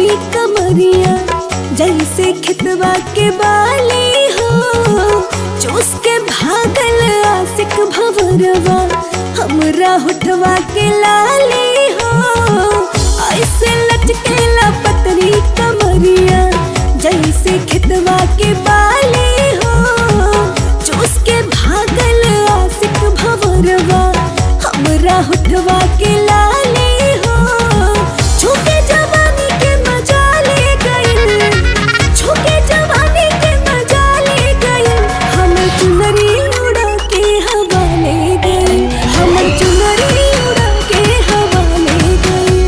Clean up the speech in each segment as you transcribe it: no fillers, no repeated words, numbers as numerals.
पतरी कमरिया जैसे खितवा के बाली हो, चूस के भागल आशिक भंवरवा हमरा होठवा के लाली हो। ऐसे लचकेला पतरी कमरिया जैसे खितवा के बाली हो, चूस के भागल आशिक भंवरवा हमरा होठवा के लाली हो। छूके जवानी के मजा ले गइल, छूके जवानी के मजा ले गइल, हमर चुनरी उड़ा के हवा ले गइल, हमर चुनरी उड़ा के हवा ले गइल।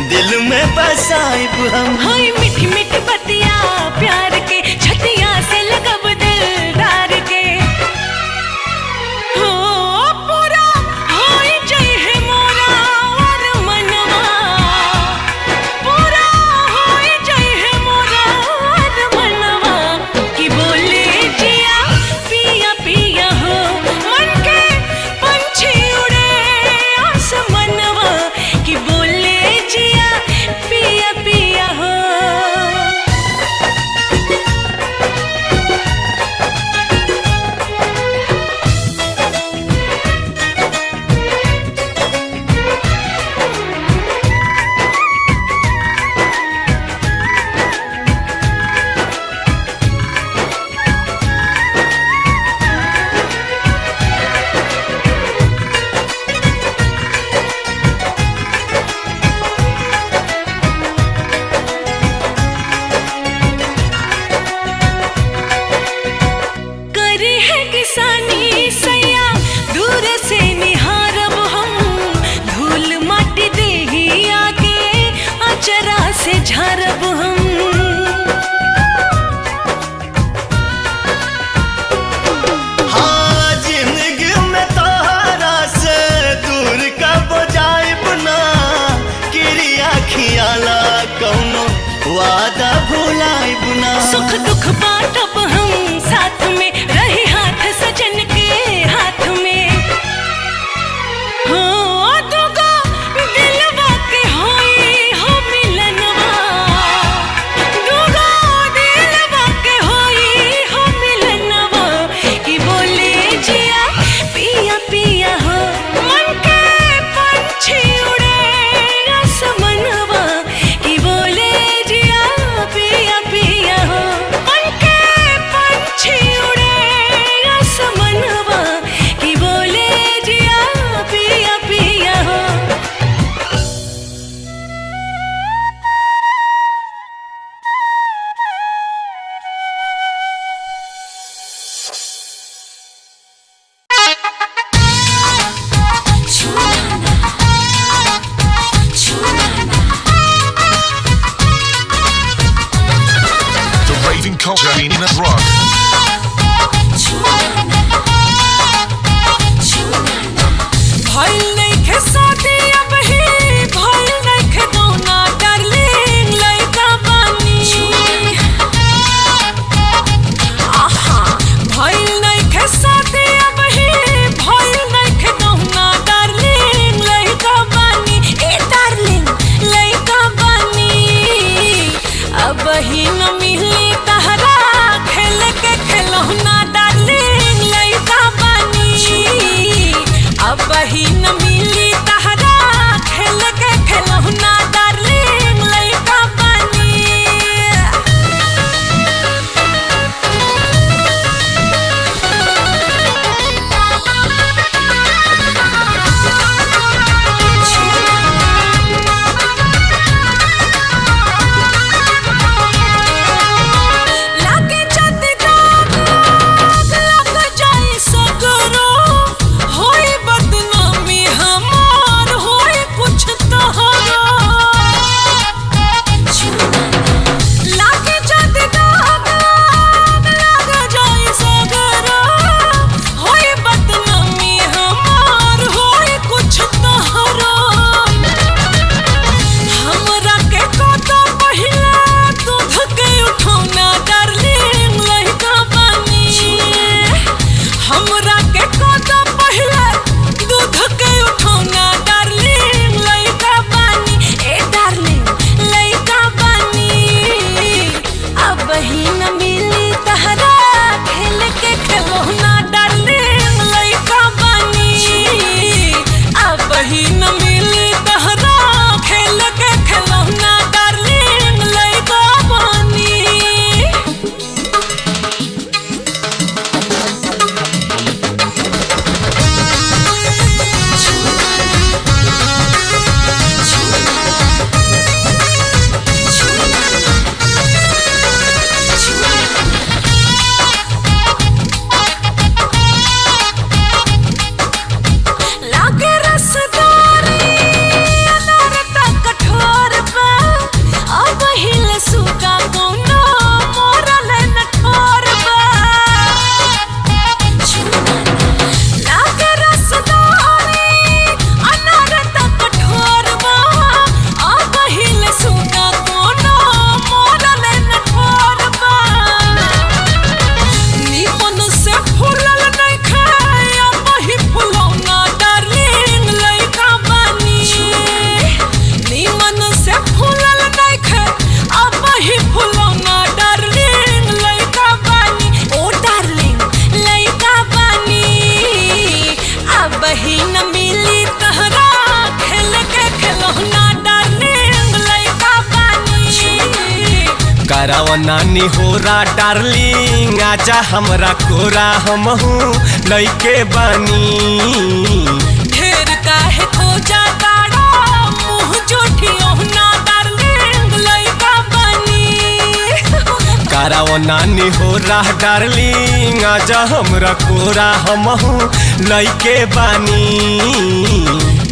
दिल में बसाइब हम। हाय मीठी मीठी बतिया प्यार के छतिया से लगब दिलदार के हो पूरा होई जई है मोरा और मनवा पूरा होई जई है मोरा और मनवा कि बोले जिया पिया पिया हो मन के पंछी उड़े आसमनवा कि बोले जिया पिया पिया हो। करे है किसानी सैया दूर से निहारब हम धूल माटी देही आगे अचरा से झारब हम। हाँ जिंदगी में तोहरा से दूर कब जाइब ना क्रिया खियाला कौनो वादा भुलाइब ना। सुख दुख बांटब हम साथ में रही हाथ सजन के हाथ में हो दुगो दिलवा के होई हो मिलनवा दुगो दिलवा के होई हो मिलनवा कि बोले जिया पिया पिया हो मन के पंछी उड़े आसमनवा कि बोले जिया पिया पिया हो मन के पंछी उड़े आसमनवा कि बोले जिया पिया पिया हो। The raving culture in a rock. भइल नइखे शादी अब ही भइल नइखे दौना डार्लिंग लइका बानी आहा भइल नइखे शादी अब ही भइल नइखे दौना डार्लिंग लइका बानी ए डार्लिंग लइका बानी अब ही न मिली तहरा कराओ नानी होरा डार्लिंग आजा हमरा कोरा हमहू लइके बानी ढेर काहे खोजा ताड़ा मुँह जोठियो ना डार्लिंग लइका बनी कराओ नानी होरा डार्लिंग आजा हमरा कोरा हमहू लइके बानी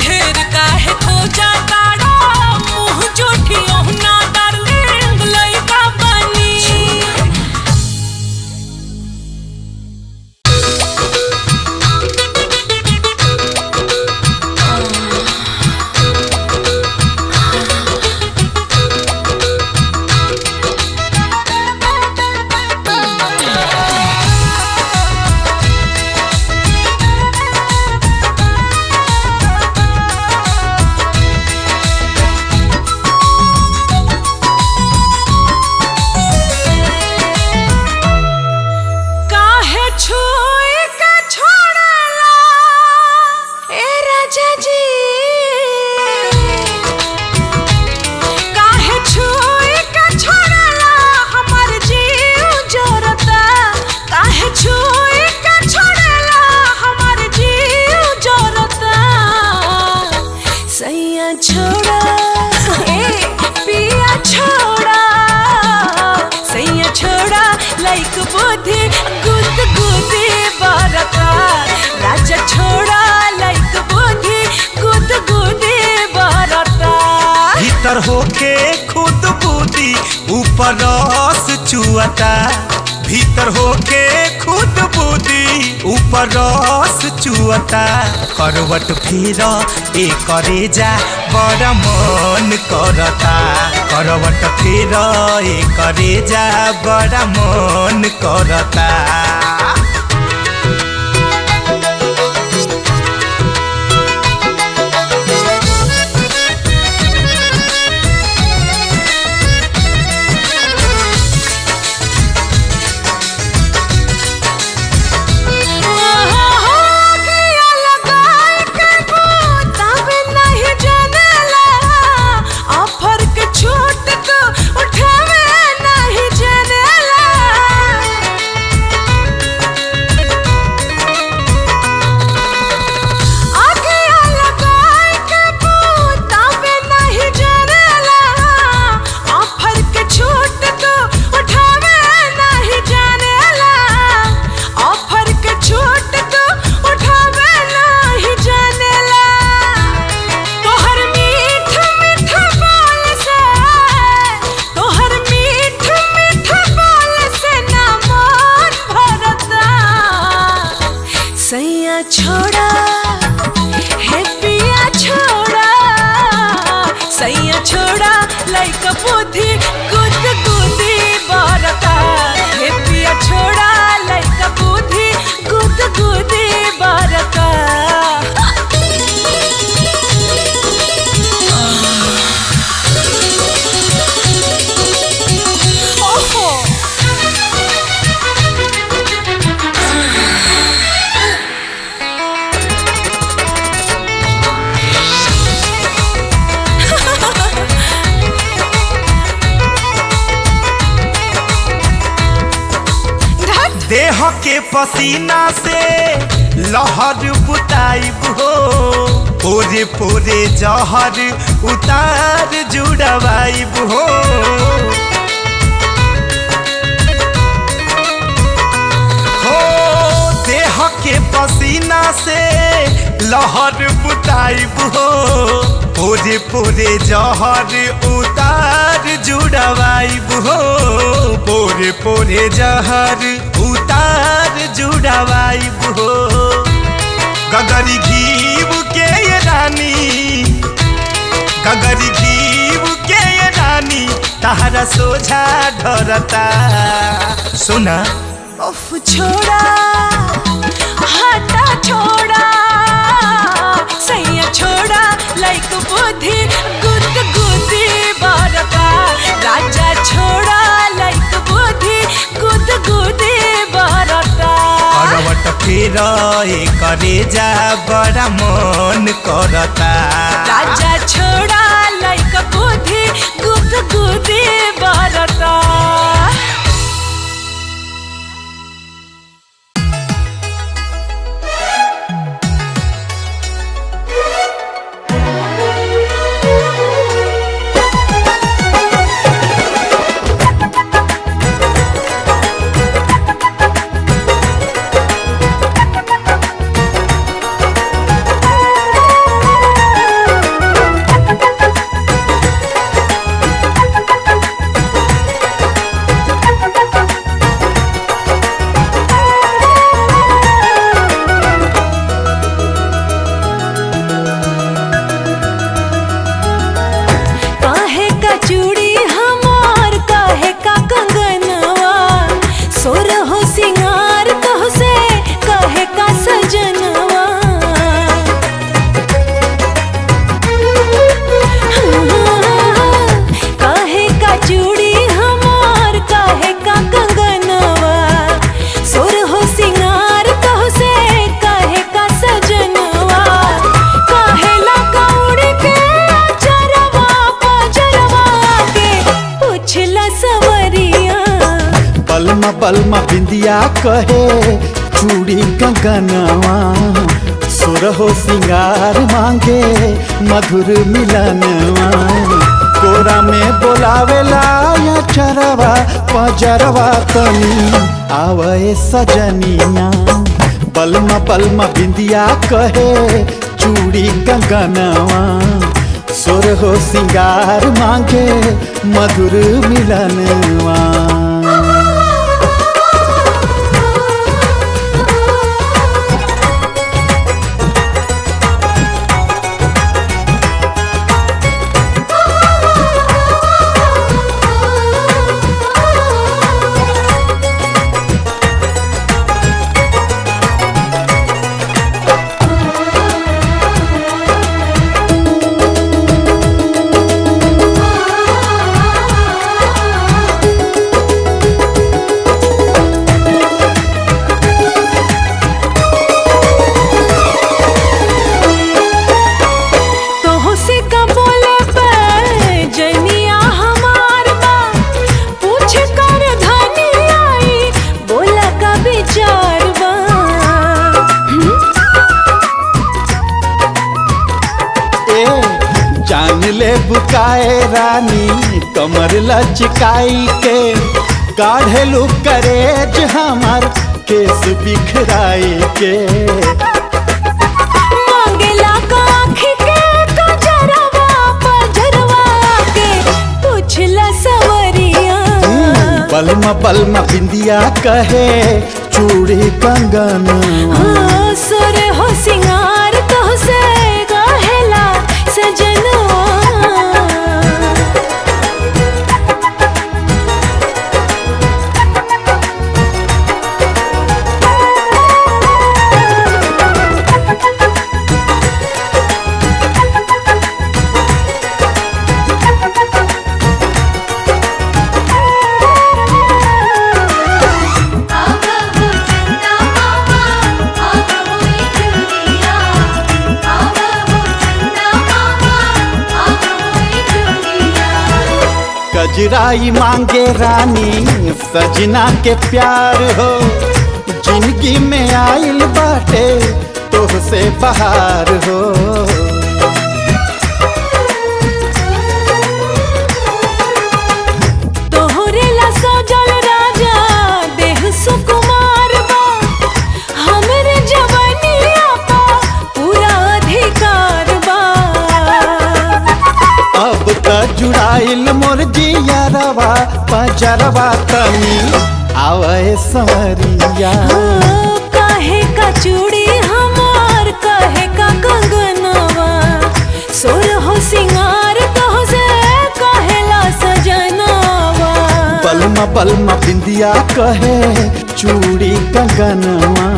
ढेर काहे खोजा ताड़ा मुँह जोठियो ना डार्लिंग लइका बनी काहे छुई के छोड़ला ए राजा जी काहे छुई के छोड़ला हमर जीव जोरता काहे छुई के छोड़ला हमर जीव जोरता सैया छोड़ा ए पिया छोड़ा सैया छोड़ा लाइक बुद्धि गुद गुदी बरका राजा छोड़ा लाइक बुद्धि गुद गुदी बरका भीतर होके खुद बूदी ऊपर रस चुअता भीतर होके खुद बूदी ऊपर रस चुअता करवट फेर ए करेजा बड़ा मन करता करवट फेर ए करेजा बड़ा मन करता किया लगाए के तब नहीं जानेला ऑफर के छूट को उठावे नहीं जानेला किया लगाए के तब नहीं जानेला ऑफर के छूट को उठावे नहीं जानेला ऑफर के छूट को उठावे नहीं जानेला तोहर मीठ मीठ बोल से तोहर मीठ मीठ बोल से ना मन भरता सैया छोड़ा हे पिया छोड़ा सैया छोड़ा लाइक बुद्धि गुद गुदी बरका हे पिया छोड़ा लाइक बुद्धि गुद गुदी बरका ओहो देह के पसीना से लहर बुताइब हो पोरे पोरे जहर उतार जुड़वाइब हो देह के पसीना से लहर बुताइब हो पोरे पोरे जहर उतार जुड़वाइब हो पोरे पोरे जहर उतार जुड़वाइब हो गगरी घीव के ये रानी गगरी घीव के ये रानी तहरा सोझा ढरता सुना उफ छोड़ा हटा छोड़ा सैया छोड़ा लाइक बुद्धि गुद गुदी बरका राजा छोड़ा लाइक बुद्धि गुद गुदी बरका करवट फेर करेजा बड़ा मन करता राजा छोड़ा लाइक बुद्धि गुद गुदी बरका बलमा बलमा बिंदिया कहे चूड़ी कंगनवा सुरहो सिंगार मांगे मधुर मिलनवा कोरा में बोलावेला या चरवा पजरवा तनी आवे सजनिया बलमा बलमा बिंदिया कहे चूड़ी कंगनवा सुरहो सिंगार मांगे मधुर मिलनवा बुकाए रानी कमर लचकाई के काढ़ेलू करेज हमार केस बिखराई के मांगेला काखी के कजरवा पजरवा के पूछला सवरिया बलमा बलमा बिंदिया कहे चूड़ी कंगन सुर हो सिंगार तो से कहेला सजनवा कजराई मांगे रानी सजना के प्यार हो जिंदगी में आइल बाटे तोहसे बहार हो तोहरे ला सजल राजा देह सुकुमार बा हमरे जवानिया पा पूरा अधिकार बा अब त जुड़ाइल मोर जियरवा पजरवा तनी आवे संवरिया काहे का चूड़ी हमार काहे का कंगनवा सोर हो सिंगार तो से कहेला सजनवा बलमा बलमा बिंदिया कहे चूड़ी कंगनवा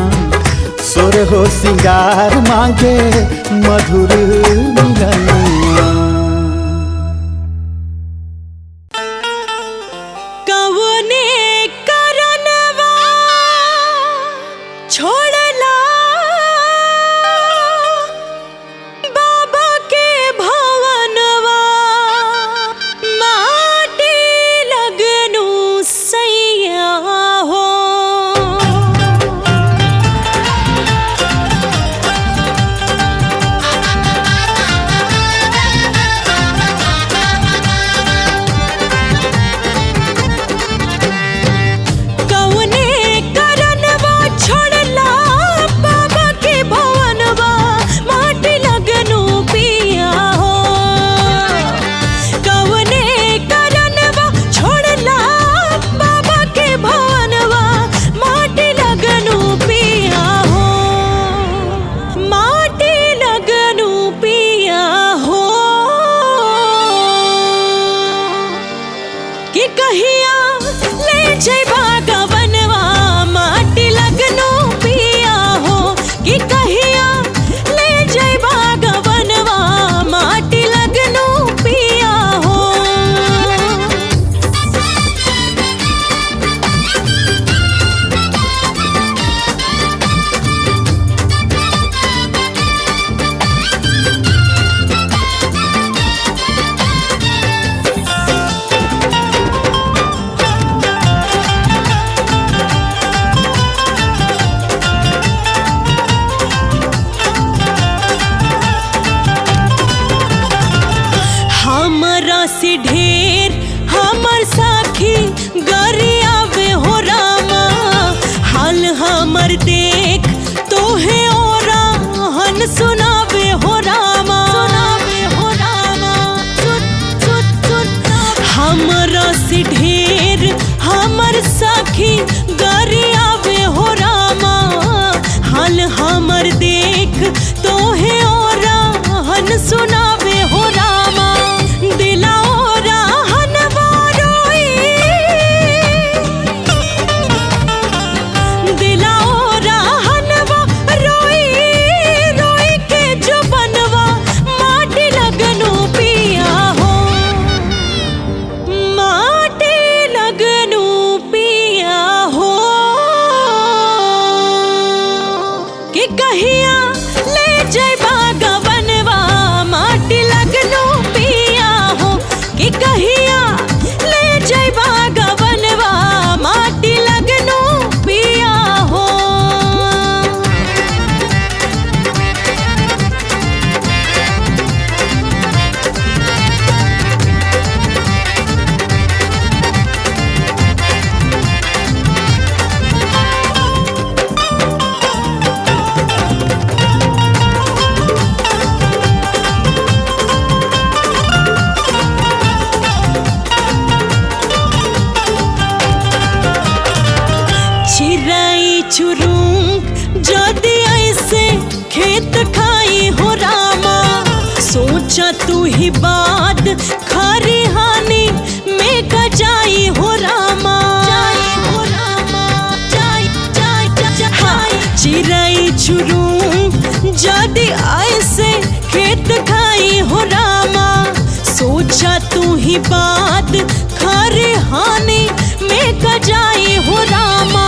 सुर हो सिंगार मांगे मधुर मिलनवा से ढेर हमर सखी गरियावे हो रामा हाल हमर देख तोहे ओरा हन सुनावे हो रामा दिला ओरा हनवा रोई दिला ओरा हनवा रोई रोई के जो बनवा माटी लगनो पिया हो माटी लगनो पिया हो कि कहिया ले जइबा गवनवा माटी लगनो पिया हो कि कहिया ले जइबा गवनवा माटी लगनो पिया हो चिराई चुरुंग जदि ऐसे खेत खाई हो रामा सोचा तू ही बात खरी हानि में गजाई हो रामा चिराई चुरुंग जदि ऐसे खेत खाई हो रामा सोचा तू ही बात खरी हानि में गजाई हो रामा